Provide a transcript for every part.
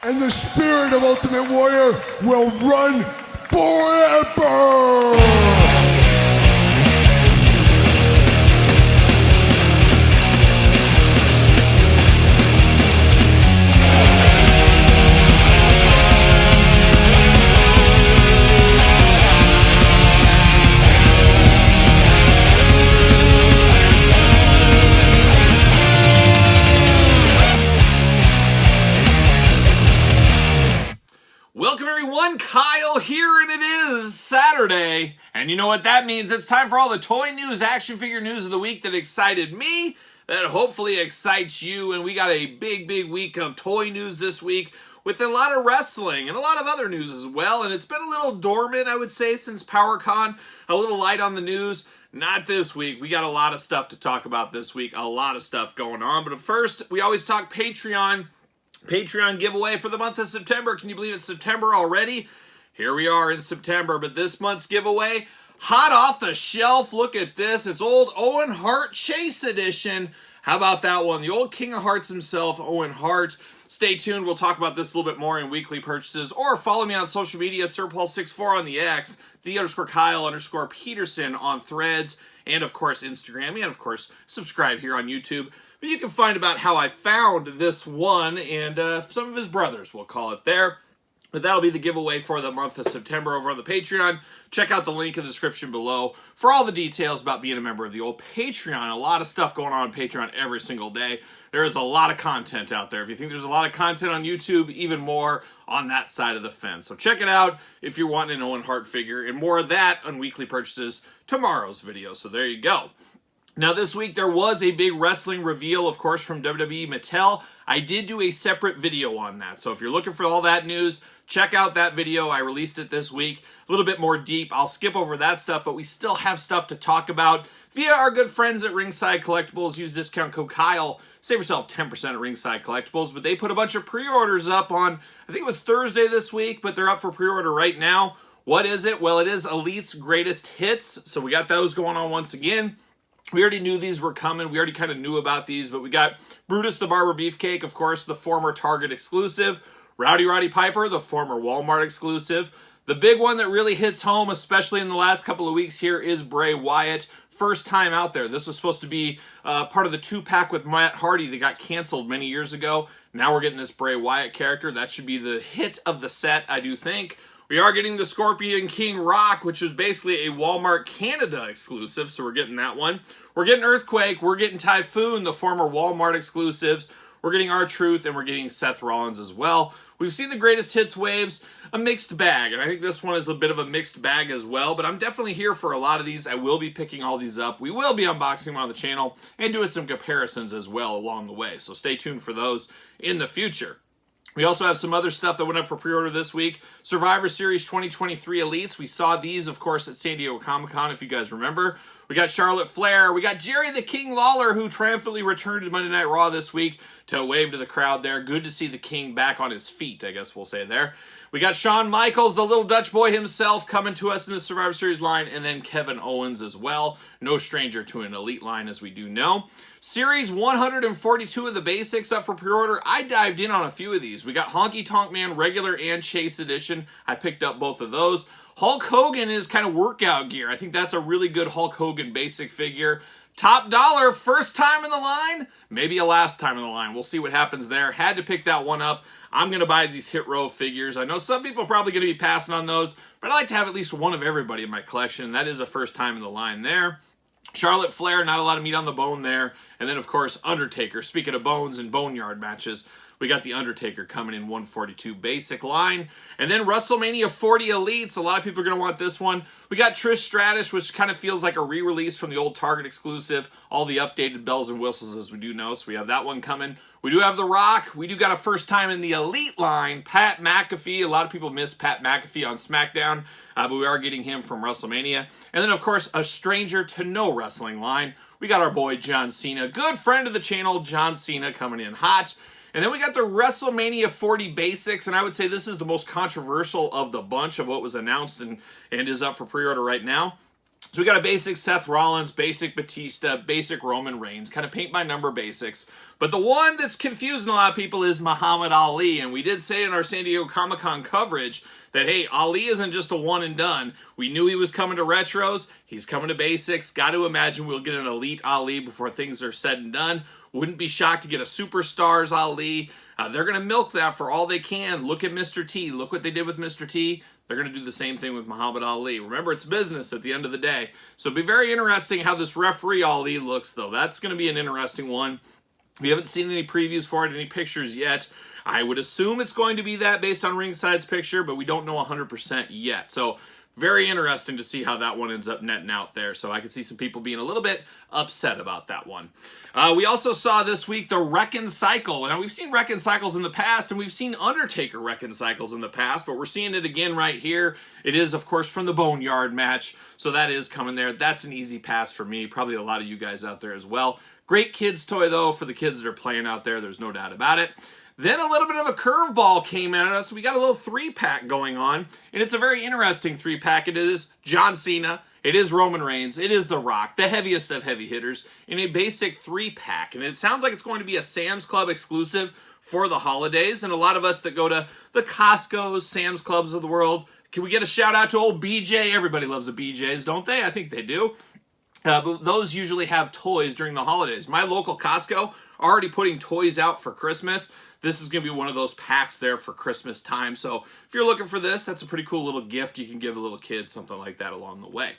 and the spirit of Ultimate Warrior will run forever! Welcome everyone, Kyle here, and it is Saturday, and you know what that means. It's time for all the toy news, action figure news of the week that excited me, that hopefully excites you, and we got a big week of toy news this week with a lot of wrestling and a lot of other news as well, and it's been a little dormant, I would say, since PowerCon, a little light on the news. Not this week. We got a lot of stuff to talk about this week, a lot of stuff going on, but first, we always talk Patreon giveaway for the month of September. Can you believe it's September already? Here we are in September, but this month's giveaway, hot off the shelf. Look at this. It's old Owen Hart Chase Edition. How about that one? The old King of Hearts himself, Owen Hart. Stay tuned. We'll talk about this a little bit more in weekly purchases, or follow me on social media, SirPaul64 on the X, _Kyle_Peterson on Threads, and of course Instagram, and of course subscribe here on YouTube. But you can find about how I found this one and some of his brothers, we'll call it there. But that'll be the giveaway for the month of September over on the Patreon. Check out the link in the description below for all the details about being a member of the old Patreon. A lot of stuff going on Patreon every single day. There is a lot of content out there. If you think there's a lot of content on YouTube, even more on that side of the fence. So check it out if you're wanting an Owen Hart figure, and more of that on weekly purchases tomorrow's video. So there you go. Now this week there was a big wrestling reveal, of course, from WWE Mattel. I did do a separate video on that, so if you're looking for all that news, check out that video. I released it this week, a little bit more deep. I'll skip over that stuff, but we still have stuff to talk about via our good friends at Ringside Collectibles. Use discount code Kyle, save yourself 10% at Ringside Collectibles, but they put a bunch of pre-orders up on, I think it was Thursday this week, but they're up for pre-order right now. What is it? Well, it is Elite's Greatest Hits, so we got those going on once again. We already knew these were coming. We already kind of knew about these, but we got Brutus the Barber Beefcake, of course, the former Target exclusive. Roddy Piper, the former Walmart exclusive. The big one that really hits home, especially in the last couple of weeks here, is Bray Wyatt. First time out there. This was supposed to be part of the 2-pack with Matt Hardy that got canceled many years ago. Now we're getting this Bray Wyatt character. That should be the hit of the set, I do think. We are getting the Scorpion King Rock, which is basically a Walmart Canada exclusive, so we're getting that one. We're getting Earthquake, we're getting Typhoon, the former Walmart exclusives. We're getting R-Truth, and we're getting Seth Rollins as well. We've seen the Greatest Hits waves, a mixed bag, and I think this one is a bit of a mixed bag as well, but I'm definitely here for a lot of these. I will be picking all these up. We will be unboxing them on the channel and doing some comparisons as well along the way, so stay tuned for those in the future. We also have some other stuff that went up for pre-order this week. Survivor Series 2023 Elites. We saw these, of course, at San Diego Comic-Con, if you guys remember. We got Charlotte Flair. We got Jerry the King Lawler, who triumphantly returned to Monday Night Raw this week to wave to the crowd there. Good to see the King back on his feet, I guess we'll say there. We got Shawn Michaels, the little Dutch boy himself, coming to us in the Survivor Series line, and then Kevin Owens as well. No stranger to an Elite line, as we do know. Series 142 of the Basics up for pre-order. I dived in on a few of these. We got Honky Tonk Man regular and Chase edition. I picked up both of those. Hulk Hogan is kind of workout gear. I think that's a really good Hulk Hogan basic figure. Top dollar, first time in the line, maybe a last time in the line. We'll see what happens there. Had to pick that one up. I'm going to buy these Hit Row figures. I know some people are probably going to be passing on those, but I like to have at least one of everybody in my collection. That is a first time in the line there. Charlotte Flair, not a lot of meat on the bone there. And then, of course, Undertaker. Speaking of bones and boneyard matches, we got the Undertaker coming in 142 basic line. And then WrestleMania 40 Elites. A lot of people are going to want this one. We got Trish Stratus, which kind of feels like a re-release from the old Target exclusive. All the updated bells and whistles, as we do know. So we have that one coming. We do have The Rock. We do got a first time in the Elite line. Pat McAfee. A lot of people miss Pat McAfee on SmackDown. But we are getting him from WrestleMania. And then, of course, a stranger to no wrestling line. We got our boy John Cena. Good friend of the channel, John Cena, coming in hot. And then we got the WrestleMania 40 Basics, and I would say this is the most controversial of the bunch of what was announced and is up for pre-order right now. So we got a basic Seth Rollins, basic Batista, basic Roman Reigns, kind of paint by number basics. But the one that's confusing a lot of people is Muhammad Ali. And we did say in our San Diego Comic-Con coverage that, hey, Ali isn't just a one and done. We knew he was coming to retros. He's coming to basics. Got to imagine we'll get an elite Ali before things are said and done. Wouldn't be shocked to get a superstars Ali. They're going to milk that for all they can. Look at Mr. T. Look what they did with Mr. T. They're going to do the same thing with Muhammad Ali. Remember, it's business at the end of the day. So it'll be very interesting how this referee Ali looks, though. That's going to be an interesting one. We haven't seen any previews for it, any pictures yet. I would assume it's going to be that based on Ringside's picture, but we don't know 100% yet. So very interesting to see how that one ends up netting out there. So I could see some people being a little bit upset about that one. We also saw this week the Reckon Cycle. Now, we've seen Reckon Cycles in the past, and we've seen Undertaker Reckon Cycles in the past, but we're seeing it again right here. It is, of course, from the Boneyard match, so that is coming there. That's an easy pass for me, probably a lot of you guys out there as well. Great kids toy, though, for the kids that are playing out there. There's no doubt about it. Then a little bit of a curveball came at us. We got a little 3-pack going on, and it's a very interesting 3-pack. It is John Cena, it is Roman Reigns, it is The Rock, the heaviest of heavy hitters, in a basic 3-pack. And it sounds like it's going to be a Sam's Club exclusive for the holidays, and a lot of us that go to the Costco's, Sam's Clubs of the world, can we get a shout out to old BJ? Everybody loves the BJs, don't they? I think they do. But those usually have toys during the holidays. My local Costco already putting toys out for Christmas. This is going to be one of those packs there for Christmas time. So if you're looking for this, that's a pretty cool little gift you can give a little kid, something like that along the way.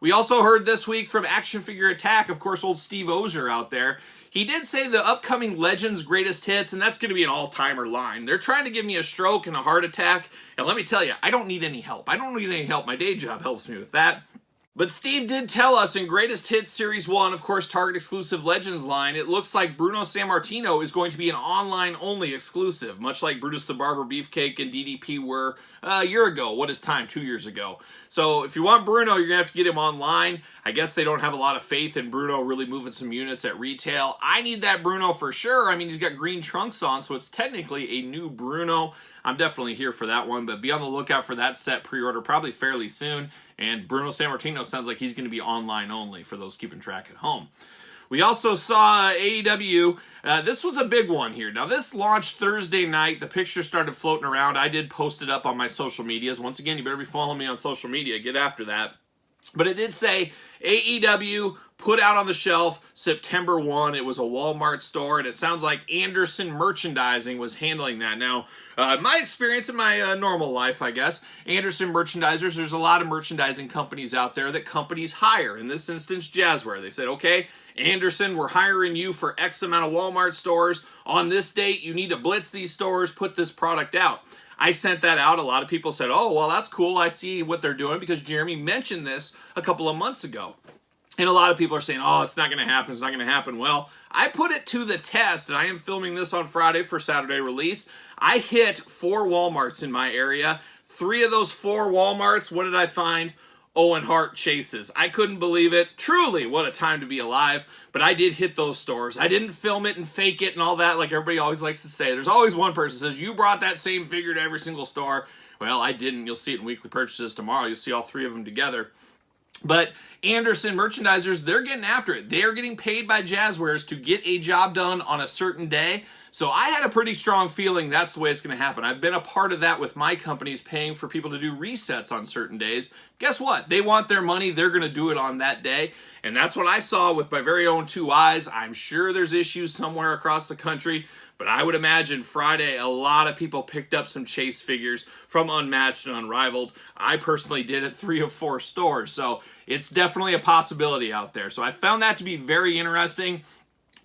We also heard this week from Action Figure Attack, of course, old Steve Ozer out there. He did say the upcoming Legends Greatest Hits, and that's going to be an all-timer line. They're trying to give me a stroke and a heart attack, and let me tell you, I don't need any help. I don't need any help. My day job helps me with that. But Steve did tell us in Greatest Hits Series 1, of course, Target exclusive Legends line, it looks like Bruno Sammartino is going to be an online-only exclusive, much like Brutus the Barber Beefcake and DDP were a year ago. What is time? 2 years ago. So if you want Bruno, you're going to have to get him online. I guess they don't have a lot of faith in Bruno really moving some units at retail. I need that Bruno for sure. I mean, he's got green trunks on, so it's technically a new Bruno. I'm definitely here for that one, but be on the lookout for that set pre-order probably fairly soon. And Bruno Sammartino sounds like he's going to be online only for those keeping track at home. We also saw AEW. This was a big one here. Now, this launched Thursday night. The picture started floating around. I did post it up on my social medias. Once again, you better be following me on social media. Get after that. But it did say AEW put out on the shelf September 1. It was a Walmart store, and it sounds like Anderson Merchandising was handling that. Now, my experience in my normal life, I guess, Anderson Merchandisers, there's a lot of merchandising companies out there that companies hire. In this instance, Jazzware. They said, okay, Anderson, we're hiring you for X amount of Walmart stores. On this date, you need to blitz these stores, put this product out. I sent that out. A lot of people said, oh, well, that's cool. I see what they're doing because Jeremy mentioned this a couple of months ago. And a lot of people are saying, oh, it's not going to happen. It's not going to happen. Well, I put it to the test, and I am filming this on Friday for Saturday release. I hit 4 Walmarts in my area. 3 of those 4 Walmarts, what did I find? Owen Hart chases. I couldn't believe it. Truly, what a time to be alive. But I did hit those stores. I didn't film it and fake it and all that like everybody always likes to say. There's always one person who says, you brought that same figure to every single store. Well, I didn't. You'll see it in weekly purchases tomorrow. You'll see all 3 of them together. But Anderson Merchandisers, they're getting after it. They are getting paid by Jazzwares to get a job done on a certain day. So I had a pretty strong feeling that's the way it's going to happen. I've been a part of that with my companies paying for people to do resets on certain days. Guess what? They want their money. They're going to do it on that day. And that's what I saw with my very own 2 eyes. I'm sure there's issues somewhere across the country. But I would imagine Friday, a lot of people picked up some Chase figures from Unmatched and Unrivaled. I personally did at 3 of 4 stores. So it's definitely a possibility out there. So I found that to be very interesting.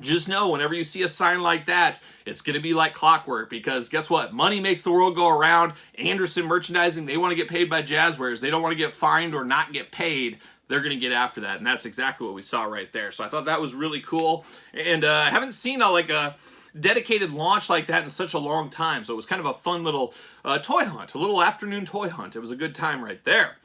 Just know, whenever you see a sign like that, it's going to be like clockwork because guess what? Money makes the world go around. Anderson Merchandising, they want to get paid by Jazzwares. They don't want to get fined or not get paid. They're going to get after that, and that's exactly what we saw right there. So I thought that was really cool, and I haven't seen a dedicated launch like that in such a long time, so it was kind of a fun little toy hunt, a little afternoon toy hunt. It was a good time right there.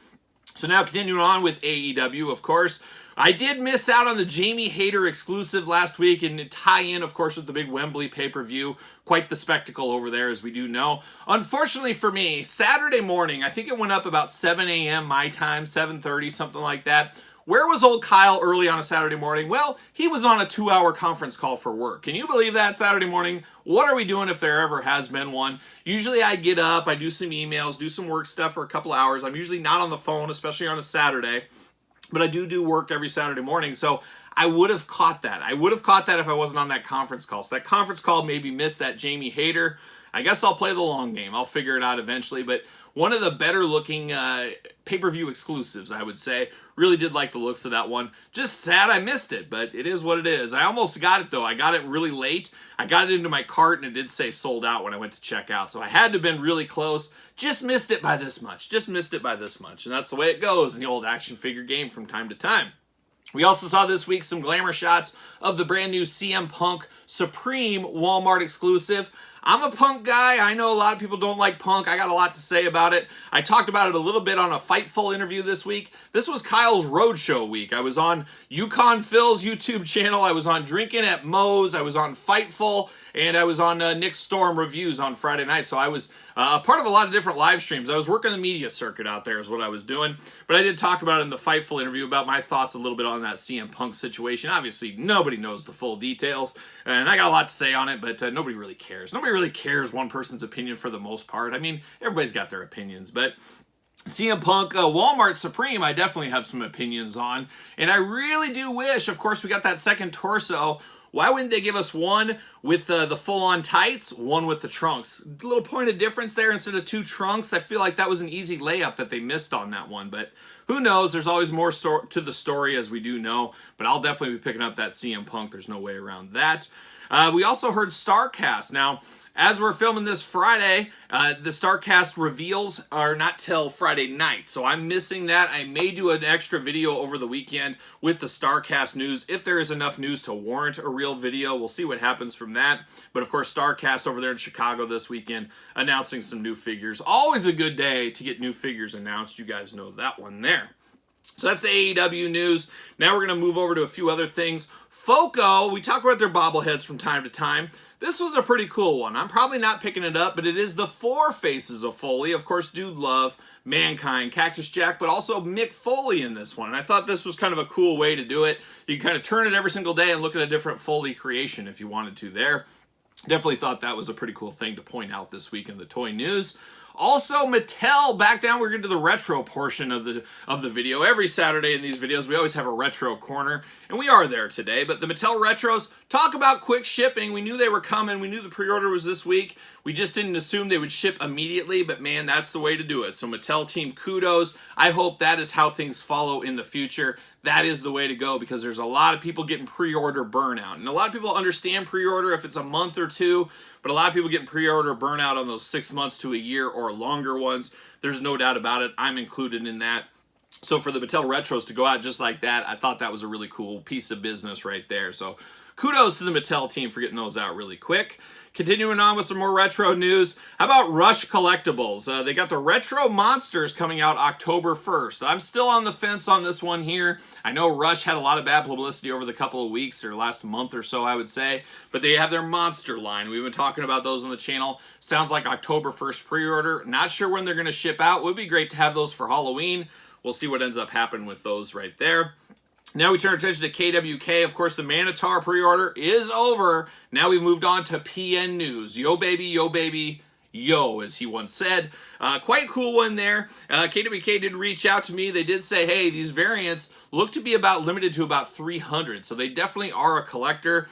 So now continuing on with AEW, of course, I did miss out on the Jamie Hayter exclusive last week and tie in, of course, with the big Wembley pay-per-view. Quite the spectacle over there, as we do know. Unfortunately for me, Saturday morning, I think it went up about 7 a.m. my time, 7:30, something like that. Where was old Kyle early on a Saturday morning? Well, he was on a 2-hour conference call for work. Can you believe that? Saturday morning? What are we doing if there ever has been one? Usually I get up, I do some emails, do some work stuff for a couple hours. I'm usually not on the phone, especially on a Saturday, but I do work every Saturday morning, so I would have caught that. I would have caught that if I wasn't on that conference call. So that conference call made me miss that Jamie Hayter. I guess I'll play the long game. I'll figure it out eventually, but one of the better looking pay-per-view exclusives, I would say. Really did like the looks of that one. Just sad I missed it, but it is what it is. I almost got it, though. I got it really late. I got it into my cart, and it did say sold out when I went to check out. So I had to have been really close. Just missed it by this much. Just missed it by this much. And that's the way it goes in the old action figure game from time to time. We also saw this week some glamour shots of the brand new CM Punk Supreme Walmart exclusive. I'm a Punk guy. I know a lot of people don't like Punk. I got a lot to say about it. I talked about it a little bit on a Fightful interview this week. This was Kyle's Roadshow week. I was on Yukon Phil's YouTube channel. I was on Drinking at Moe's. I was on Fightful. And I was on Nick Storm Reviews on Friday night. So I was a part of a lot of different live streams. I was working the media circuit out there is what I was doing. But I did talk about it in the Fightful interview about my thoughts a little bit on that CM Punk situation. Obviously, nobody knows the full details. And I got a lot to say on it, but nobody really cares. Nobody really cares one person's opinion for the most part. I mean, everybody's got their opinions, but CM Punk, Walmart Supreme, I definitely have some opinions on. And I really do wish, of course, we got that second torso. Why wouldn't they give us one with the full-on tights, one with the trunks? A little point of difference there instead of 2 trunks. I feel like that was an easy layup that they missed on that one. But who knows? There's always more to the story, as we do know. But I'll definitely be picking up that CM Punk. There's no way around that. We also heard StarCast. Now, as we're filming this Friday, the StarCast reveals are not till Friday night. So I'm missing that. I may do an extra video over the weekend with the StarCast news. If there is enough news to warrant a real video, we'll see what happens from that. But of course, StarCast over there in Chicago this weekend announcing some new figures. Always a good day to get new figures announced. You guys know that one there. So that's the AEW news. Now we're going to move over to a few other things. Foco, we talk about their bobbleheads from time to time. This was a pretty cool one. I'm probably not picking it up, but it is the 4 faces of Foley. Of course, Dude Love, Mankind, Cactus Jack, but also Mick Foley in this one. And I thought this was kind of a cool way to do it. You can kind of turn it every single day and look at a different Foley creation if you wanted to there. Definitely thought that was a pretty cool thing to point out this week in the toy news. Also, Mattel, back down, we're getting to the retro portion of the video. Every Saturday in these videos, we always have a retro corner, and we are there today. But the Mattel Retros, talk about quick shipping. We knew they were coming. We knew the pre-order was this week. We just didn't assume they would ship immediately, but man, that's the way to do it. So Mattel team, kudos. I hope that is how things follow in the future. That is the way to go because there's a lot of people getting pre-order burnout. And a lot of people understand pre-order if it's a month or two, but a lot of people getting pre-order burnout on those 6 months to a year or longer ones. There's no doubt about it. I'm included in that. So for the Mattel Retros to go out just like that, I thought that was a really cool piece of business right there. So kudos to the Mattel team for getting those out really quick. Continuing on with some more retro news, how about Rush Collectibles? They got the Retro Monsters coming out October 1st. I'm still on the fence on this one here. I know Rush had a lot of bad publicity over the couple of weeks or last month or so, I would say, but they have their monster line. We've been talking about those on the channel. Sounds like October 1st pre-order. Not sure when they're going to ship out. Would be great to have those for Halloween. We'll see what ends up happening with those right there. Now we turn our attention to KWK. Of course, the Manitar pre-order is over. Now we've moved on to PN News. Yo, baby, yo, as he once said. Quite cool one there. KWK did reach out to me. They did say, hey, these variants look to be limited to about 300. So they definitely are a collector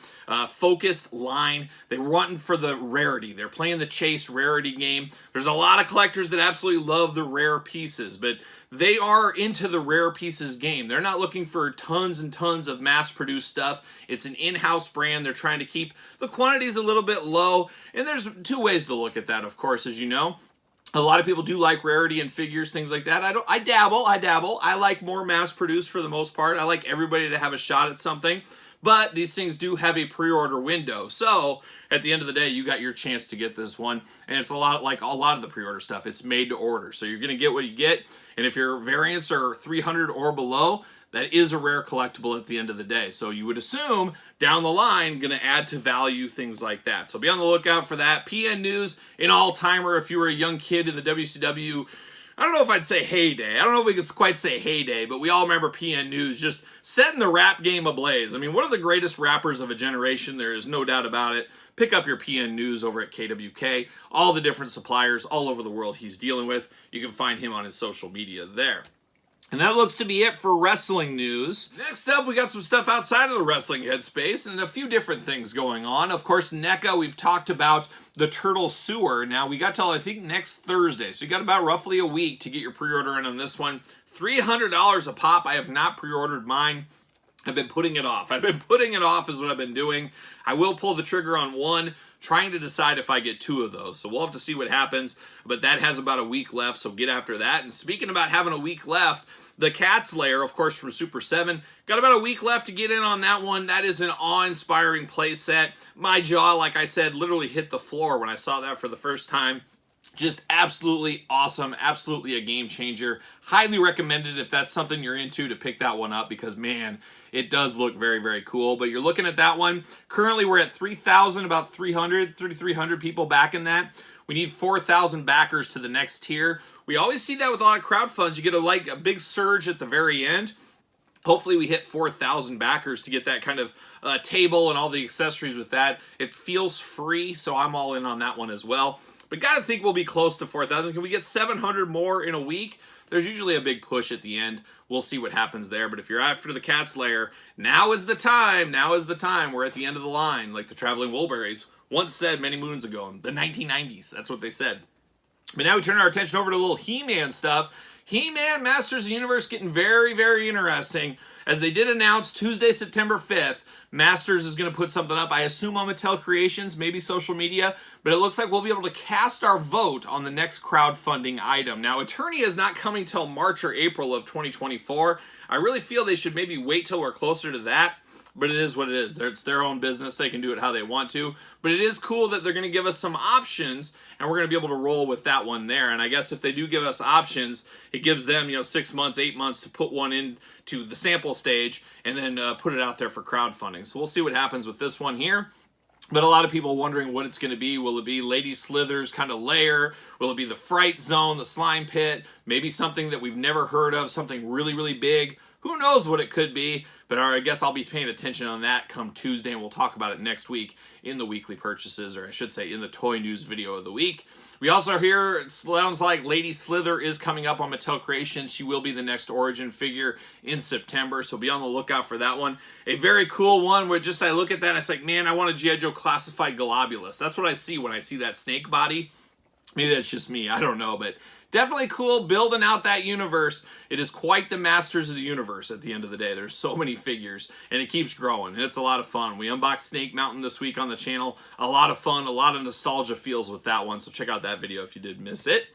focused line. They're wanting for the rarity. They're playing the chase rarity game. There's a lot of collectors that absolutely love the rare pieces, but they are into the rare pieces game. They're not looking for tons and tons of mass-produced stuff. It's an in-house brand. They're trying to keep the quantities a little bit low, and there's 2 ways to look at that, of course, as you know. A lot of people do like rarity in figures, things like that. I dabble. I like more mass-produced for the most part. I like everybody to have a shot at something. But these things do have a pre-order window. So at the end of the day, you got your chance to get this one. And it's a lot like a lot of the pre-order stuff. It's made to order. So you're going to get what you get. And if your variants are 300 or below, that is a rare collectible at the end of the day. So you would assume down the line, going to add to value, things like that. So be on the lookout for that. PN News, an all-timer if you were a young kid in the WCW I don't know if I'd say heyday. I don't know if we could quite say heyday, but we all remember PN News just setting the rap game ablaze. I mean, one of the greatest rappers of a generation, there is no doubt about it. Pick up your PN News over at KWK. All the different suppliers all over the world he's dealing with. You can find him on his social media there. And that looks to be it for wrestling news. Next up, we got some stuff outside of the wrestling headspace and a few different things going on. Of course, NECA, we've talked about the Turtle Sewer. Now, we got till, I think, next Thursday. So you got about roughly a week to get your pre-order in on this one. $300 a pop. I have not pre-ordered mine. I've been putting it off. Is what I've been doing. I will pull the trigger on one, trying to decide if I get two of those. So we'll have to see what happens. But that has about a week left, so get after that. And speaking about having a week left, the Cat's Lair, of course, from Super 7, got about a week left to get in on that one. That is an awe-inspiring play set. My jaw, like I said, literally hit the floor when I saw that for the first time. Just absolutely awesome, absolutely a game changer. Highly recommended if that's something you're into to pick that one up because, man, it does look very, very cool. But you're looking at that one. Currently, we're at 3,000, about 3,300 people backing that. We need 4,000 backers to the next tier. We always see that with a lot of crowdfunds. You get a big surge at the very end. Hopefully we hit 4,000 backers to get that kind of table and all the accessories with that. It feels free, so I'm all in on that one as well. But gotta think we'll be close to 4,000. Can we get 700 more in a week? There's usually a big push at the end. We'll see what happens there. But if you're after the Cat's Lair, now is the time. Now is the time. We're at the end of the line, like the Traveling Wilburys once said many moons ago in the 1990s. That's what they said. But now we turn our attention over to a little He-Man stuff. He-Man Masters of the Universe getting very, very interesting. As they did announce Tuesday, September 5th, Masters is going to put something up, I assume on Mattel Creations, maybe social media, but it looks like we'll be able to cast our vote on the next crowdfunding item. Now, Attorney is not coming till March or April of 2024. I really feel they should maybe wait till we're closer to that. But it is what it is. It's their own business. They can do it how they want to. But it is cool that they're going to give us some options, and we're going to be able to roll with that one there. And I guess if they do give us options, it gives them, 6 months, 8 months to put one into the sample stage and then put it out there for crowdfunding. So we'll see what happens with this one here. But a lot of people wondering what it's going to be. Will it be Lady Slither's kind of lair? Will it be the Fright Zone, the Slime Pit? Maybe something that we've never heard of, something really, really big. Who knows what it could be, but I guess I'll be paying attention on that come Tuesday, and we'll talk about it next week in the weekly purchases, or I should say in the toy news video of the week. We also hear, it sounds like Lady Slither is coming up on Mattel Creations. She will be the next Origin figure in September, so be on the lookout for that one. A very cool one where just I look at that and it's like, man, I want a G.I. Joe classified Globulus. That's what I see when I see that snake body. Maybe that's just me, I don't know, but definitely cool, building out that universe. It is quite the Masters of the Universe at the end of the day. There's so many figures, and it keeps growing, and it's a lot of fun. We unboxed Snake Mountain this week on the channel. A lot of fun, a lot of nostalgia feels with that one, so check out that video if you did miss it.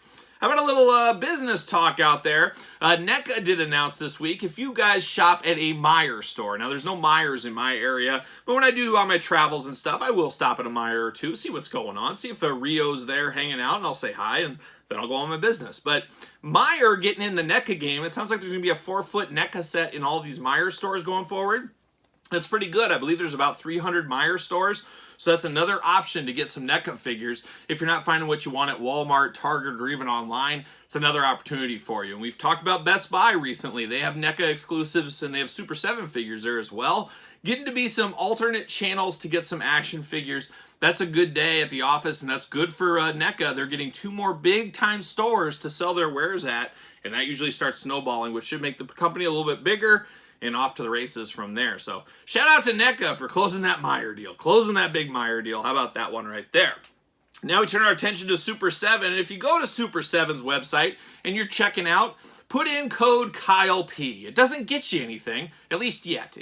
How about a little business talk out there? NECA did announce this week, if you guys shop at a Meijer store. Now, there's no Meijers in my area, but when I do on my travels and stuff, I will stop at a Meijer or two, see what's going on, see if Rio's there hanging out, and I'll say hi, and then I'll go on my business. But Meijer getting in the NECA game, it sounds like there's going to be a 4-foot NECA set in all of these Meijer stores going forward. That's pretty good. I believe there's about 300 Meijer stores. So that's another option to get some NECA figures. If you're not finding what you want at Walmart, Target, or even online, it's another opportunity for you. And we've talked about Best Buy recently. They have NECA exclusives and they have Super 7 figures there as well. Getting to be some alternate channels to get some action figures. That's a good day at the office, and that's good for NECA. They're getting 2 more big-time stores to sell their wares at, and that usually starts snowballing, which should make the company a little bit bigger, and off to the races from there. So shout out to NECA for closing that Meijer deal, closing that big Meijer deal. How about that one right there? Now we turn our attention to Super 7, and if you go to Super 7's website and you're checking out, put in code KyleP. It doesn't get you anything, at least yet.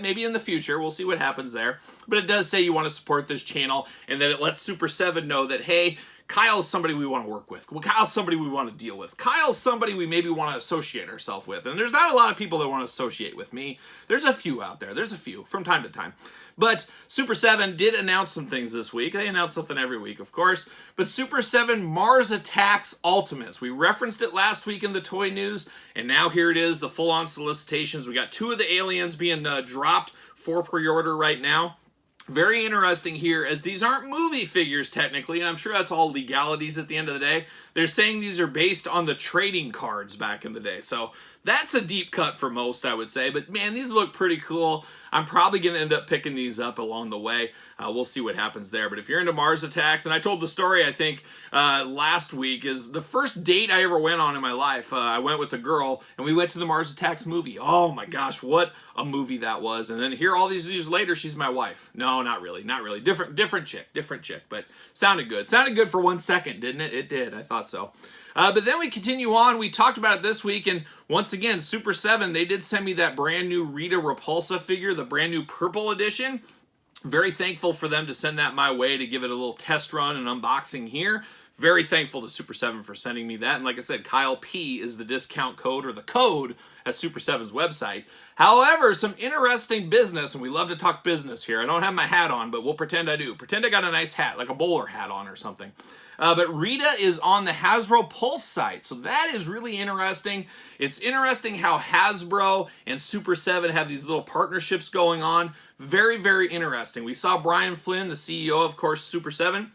Maybe in the future, we'll see what happens there. But it does say you want to support this channel, and that it lets Super 7 know that, hey, Kyle's somebody we want to work with. Kyle's somebody we want to deal with. Kyle's somebody we maybe want to associate ourselves with. And there's not a lot of people that want to associate with me. There's a few out there. There's a few from time to time. But Super 7 did announce some things this week. They announce something every week, of course. But Super 7 Mars Attacks Ultimates. We referenced it last week in the toy news. And now here it is, the full-on solicitations. We got 2 of the aliens being dropped for pre-order right now. Very interesting here, as these aren't movie figures technically, and I'm sure that's all legalities at the end of the day. They're saying these are based on the trading cards back in the day. So that's a deep cut for most, I would say. But man, these look pretty cool. I'm probably going to end up picking these up along the way. We'll see what happens there. But if you're into Mars Attacks, and I told the story, I think, last week, is the first date I ever went on in my life. I went with a girl, and we went to the Mars Attacks movie. Oh my gosh, what a movie that was. And then here all these years later, she's my wife. No, not really, not really. Different chick, but sounded good. Sounded good for 1 second, didn't it? It did, I thought so. But then we continue on. We talked about it this week, and once again, Super 7, they did send me that brand new Rita Repulsa figure, the brand new purple edition. Very thankful for them to send that my way to give it a little test run and unboxing here. Very thankful to Super 7 for sending me that. And like I said, Kyle P is the discount code, or the code, at Super 7's website. However, some interesting business, and we love to talk business here. I don't have my hat on, but we'll pretend I do. Pretend I got a nice hat, like a bowler hat on or something. But Rita is on the Hasbro Pulse site, so that is really interesting. It's interesting how Hasbro and Super 7 have these little partnerships going on. Very, very interesting. We saw Brian Flynn, the CEO, of course, Super 7.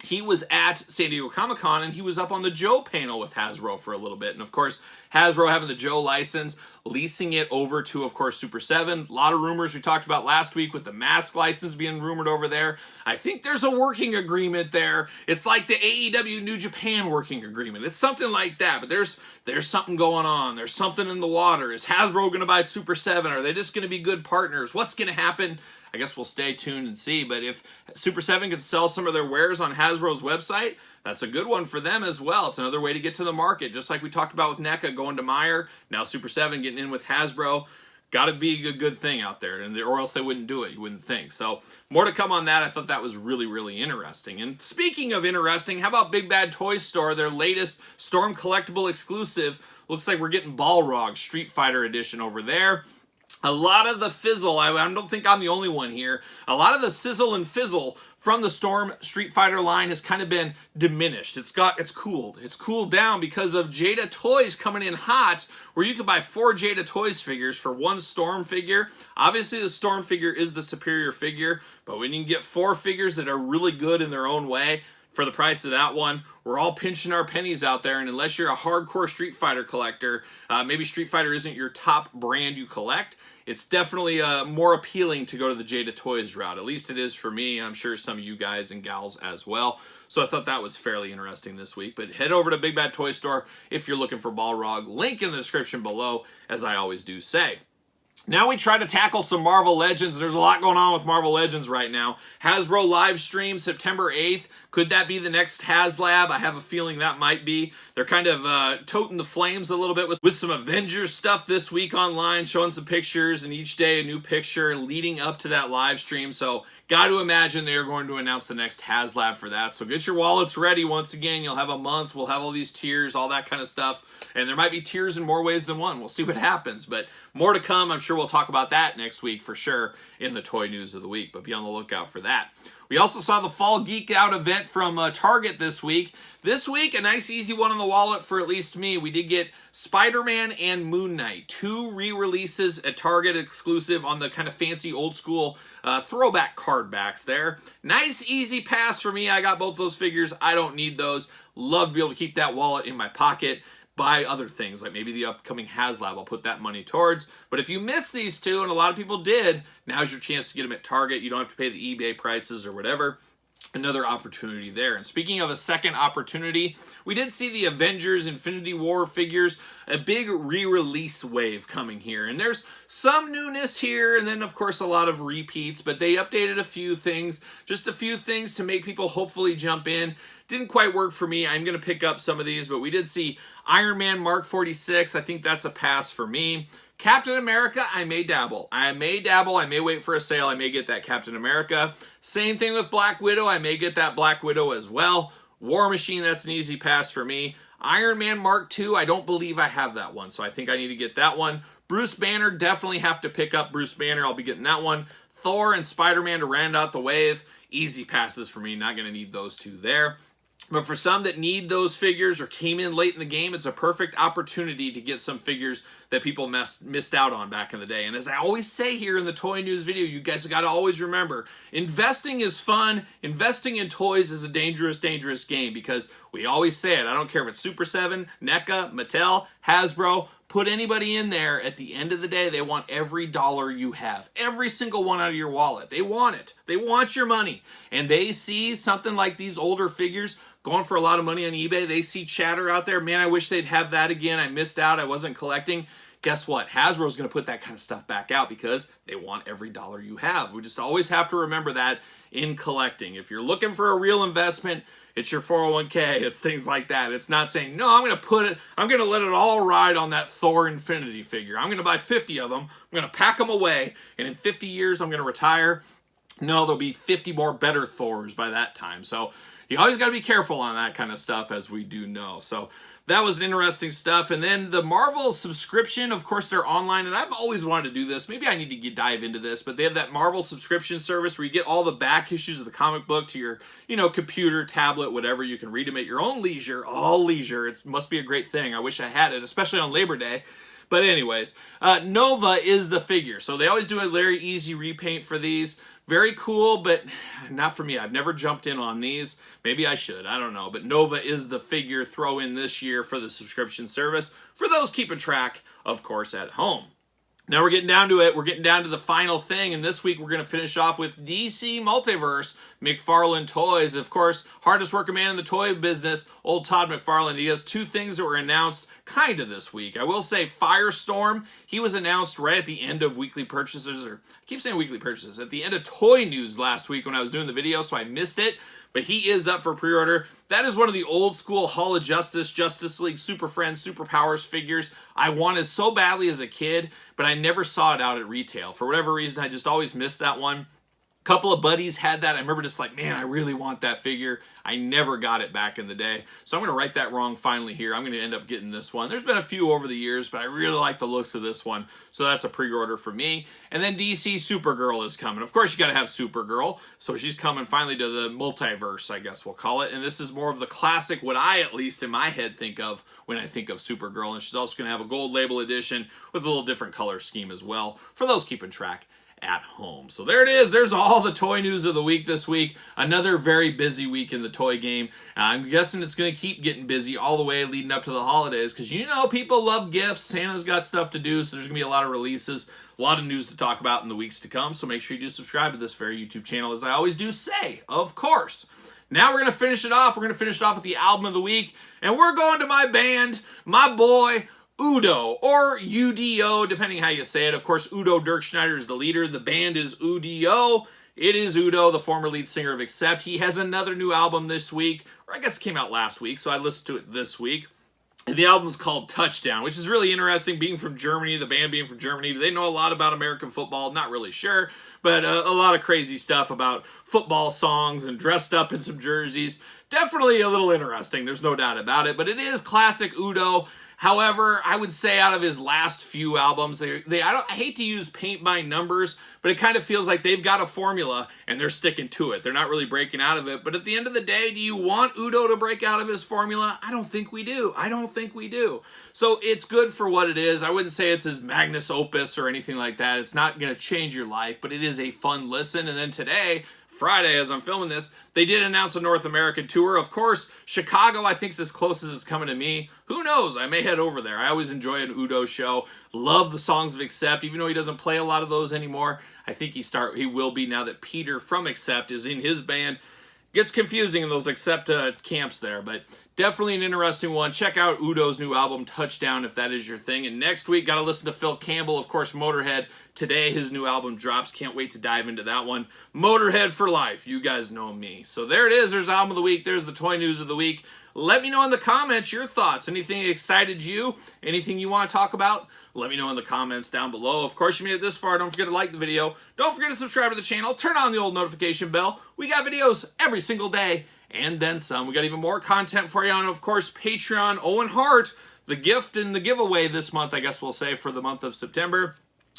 He was at San Diego Comic-Con, and he was up on the Joe panel with Hasbro for a little bit. And, of course, Hasbro having the Joe license, leasing it over to, of course, Super 7. A lot of rumors we talked about last week with the Mask license being rumored over there. I think there's a working agreement there. It's like the AEW New Japan working agreement. It's something like that, but there's something going on. There's something in the water. Is Hasbro going to buy Super 7? Are they just going to be good partners? What's going to happen? I guess we'll stay tuned and see, but if Super 7 could sell some of their wares on Hasbro's website, that's a good one for them as well. It's another way to get to the market, just like we talked about with NECA going to Meyer, now Super 7 getting in with Hasbro. Got to be a good thing out there, or else they wouldn't do it, you wouldn't think. So more to come on that. I thought that was really, really interesting. And speaking of interesting, how about Big Bad Toy Store, their latest Storm Collectible exclusive? Looks like we're getting Balrog Street Fighter Edition over there. A lot of the fizzle, I don't think I'm the only one here, a lot of the sizzle and fizzle from the Storm Street Fighter line has kind of been diminished. It's cooled down because of Jada Toys coming in hot, where you can buy 4 Jada Toys figures for 1 Storm figure. Obviously the Storm figure is the superior figure, but when you can get 4 figures that are really good in their own way, for the price of that one, we're all pinching our pennies out there, and unless you're a hardcore Street Fighter collector, maybe Street Fighter isn't your top brand you collect, it's definitely more appealing to go to the Jada Toys route. At least it is for me, and I'm sure some of you guys and gals as well. So I thought that was fairly interesting this week. But head over to Big Bad Toy Store if you're looking for Balrog. Link in the description below, as I always do say. Now we try to tackle some Marvel Legends. There's a lot going on with Marvel Legends right now. Hasbro live stream September 8th. Could that be the next HasLab? I have a feeling that might be. They're kind of toting the flames a little bit with some Avengers stuff this week online, showing some pictures, and each day a new picture leading up to that live stream. So got to imagine they're going to announce the next HasLab for that. So get your wallets ready. Once again, you'll have a month. We'll have all these tiers, all that kind of stuff. And there might be tiers in more ways than one. We'll see what happens. But more to come. I'm sure we'll talk about that next week for sure in the Toy News of the Week. But be on the lookout for that. We also saw the Fall Geek Out event from Target this week. This week, a nice easy one on the wallet for at least me. We did get Spider-Man and Moon Knight, 2 re-releases at Target exclusive on the kind of fancy old school throwback card backs there. Nice easy pass for me. I got both those figures. I don't need those. Love to be able to keep that wallet in my pocket. Buy other things, like maybe the upcoming HasLab. I'll put that money towards. But if you missed these 2, and a lot of people did, now's your chance to get them at Target. You don't have to pay the eBay prices or whatever. Another opportunity there. And speaking of a second opportunity, we did see the Avengers Infinity War figures, a big re-release wave coming here. And there's some newness here, and then of course a lot of repeats, but they updated a few things, just a few things to make people hopefully jump in. Didn't quite work for me. I'm going to pick up some of these, but we did see Iron Man Mark 46. I think that's a pass for me. Captain America, I may dabble. I may wait for a sale. I may get that Captain America. Same thing with Black Widow. I may get that Black Widow as well. War Machine, that's an easy pass for me. Iron Man Mark II, I don't believe I have that one, so I think I need to get that one. Bruce Banner, definitely have to pick up Bruce Banner. I'll be getting that one. Thor and Spider-Man to round out the wave. Easy passes for me. Not going to need those 2 there. But for some that need those figures or came in late in the game, it's a perfect opportunity to get some figures that people missed out on back in the day. And as I always say here in the Toy News video, you guys got to always remember, investing is fun. Investing in toys is a dangerous, dangerous game, because we always say it. I don't care if it's Super 7, NECA, Mattel, Hasbro. Put anybody in there, at the end of the day, they want every dollar you have. Every single one out of your wallet. They want it. They want your money. And they see something like these older figures going for a lot of money on eBay. They see chatter out there. Man, I wish they'd have that again. I missed out. I wasn't collecting. Guess what? Hasbro's going to put that kind of stuff back out because they want every dollar you have. We just always have to remember that in collecting. If you're looking for a real investment, it's your 401k. It's things like that. It's not saying, no, I'm going to let it all ride on that Thor Infinity figure. I'm going to buy 50 of them. I'm going to pack them away. And in 50 years, I'm going to retire. No, there'll be 50 more better Thors by that time. So you always got to be careful on that kind of stuff, as we do know. So that was interesting stuff. And then the Marvel subscription, of course, they're online, and I've always wanted to do this. Maybe I need to dive into this, but they have that Marvel subscription service where you get all the back issues of the comic book to your, computer, tablet, whatever. You can read them at your own leisure, all leisure. It must be a great thing. I wish I had it, especially on Labor Day. But anyways, Nova is the figure. So they always do a very easy repaint for these. Very cool, but not for me. I've never jumped in on these. Maybe I should. I don't know. But Nova is the figure throw in this year for the subscription service. For those keeping track, of course, at home. Now we're getting down to it. We're getting down to the final thing. And this week we're going to finish off with DC Multiverse McFarlane Toys. Of course, hardest working man in the toy business, old Todd McFarlane. He has two things that were announced kind of this week. I will say Firestorm, he was announced right at the end of weekly purchases, or I keep saying weekly purchases, at the end of Toy News last week when I was doing the video, so I missed it. But he is up for pre-order. That is one of the old school Hall of Justice, Justice League, Super Friends, Super Powers figures I wanted so badly as a kid, but I never saw it out at retail. For whatever reason, I just always missed that one. Couple of buddies had that. I remember just like, man, I really want that figure. I never got it back in the day. So I'm going to right that wrong finally here. I'm going to end up getting this one. There's been a few over the years, but I really like the looks of this one. So that's a pre-order for me. And then DC Supergirl is coming. Of course, you got to have Supergirl. So she's coming finally to the Multiverse, I guess we'll call it. And this is more of the classic, what I, at least in my head, think of when I think of Supergirl. And she's also going to have a gold label edition with a little different color scheme as well, for those keeping track at home. So there it is. There's all the toy news of the week this week. Another very busy week in the toy game. I'm guessing it's going to keep getting busy all the way leading up to the holidays, because people love gifts. Santa's got stuff to do, so there's going to be a lot of releases, a lot of news to talk about in the weeks to come. So make sure you do subscribe to this very YouTube channel, as I always do say, of course. Now we're going to finish it off. We're going to finish it off with the album of the week, and we're going to my band, my boy, Udo, or UDO, depending how you say it. Of course, Udo Dirkschneider is the leader. The band is UDO. It is Udo, the former lead singer of Accept. He has another new album this week, or I guess it came out last week, so I listened to it this week. The album's called Touchdown, which is really interesting, being from Germany, the band being from Germany. Do they know a lot about American football? Not really sure, but a lot of crazy stuff about football songs and dressed up in some jerseys. Definitely a little interesting, there's no doubt about it, but it is classic Udo. However, I would say out of his last few albums, I hate to use paint by numbers, but it kind of feels like they've got a formula and they're sticking to it. They're not really breaking out of it. But at the end of the day, do you want Udo to break out of his formula? I don't think we do. I don't think we do. So it's good for what it is. I wouldn't say it's his magnus opus or anything like that. It's not going to change your life, but it is a fun listen. And then today, Friday, as I'm filming this, they did announce a North American tour. Of course, Chicago, I think, is as close as it's coming to me. Who knows? I may head over there. I always enjoy an Udo show. Love the songs of Accept, even though he doesn't play a lot of those anymore. I think he will be now that Peter from Accept is in his band. Gets confusing in those Accept camps there, but definitely an interesting one. Check out Udo's new album, Touchdown, if that is your thing. And next week, got to listen to Phil Campbell, of course, Motorhead. Today, his new album drops. Can't wait to dive into that one. Motorhead for life. You guys know me. So there it is. There's Album of the Week. There's the Toy News of the Week. Let me know in the comments your thoughts. Anything excited you? Anything you want to talk about? Let me know in the comments down below. Of course, you made it this far. Don't forget to like the video. Don't forget to subscribe to the channel. Turn on the old notification bell. We got videos every single day and then some. We got even more content for you on, of course, Patreon. Owen Hart, the gift and the giveaway this month, I guess we'll say, for the month of September.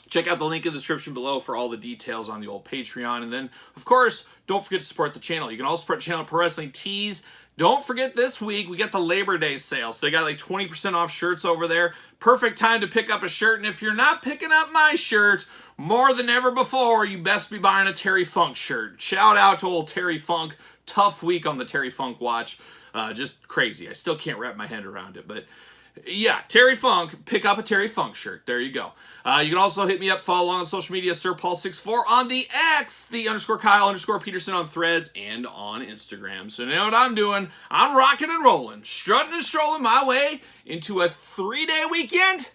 Check out the link in the description below for all the details on the old Patreon. And then, of course, don't forget to support the channel. You can also support the channel at Pro Wrestling Tees. Don't forget this week, we got the Labor Day sale. So they got like 20% off shirts over there. Perfect time to pick up a shirt. And if you're not picking up my shirt more than ever before, you best be buying a Terry Funk shirt. Shout out to old Terry Funk. Tough week on the Terry Funk watch. Just crazy. I still can't wrap my head around it. But yeah, Terry Funk, pick up a Terry Funk shirt. There you go. You can also hit me up, follow along on social media, SirPaul64 on the X, the _Kyle_Peterson on Threads, and on Instagram. So you know what I'm doing? I'm rocking and rolling, strutting and strolling my way into a 3-day weekend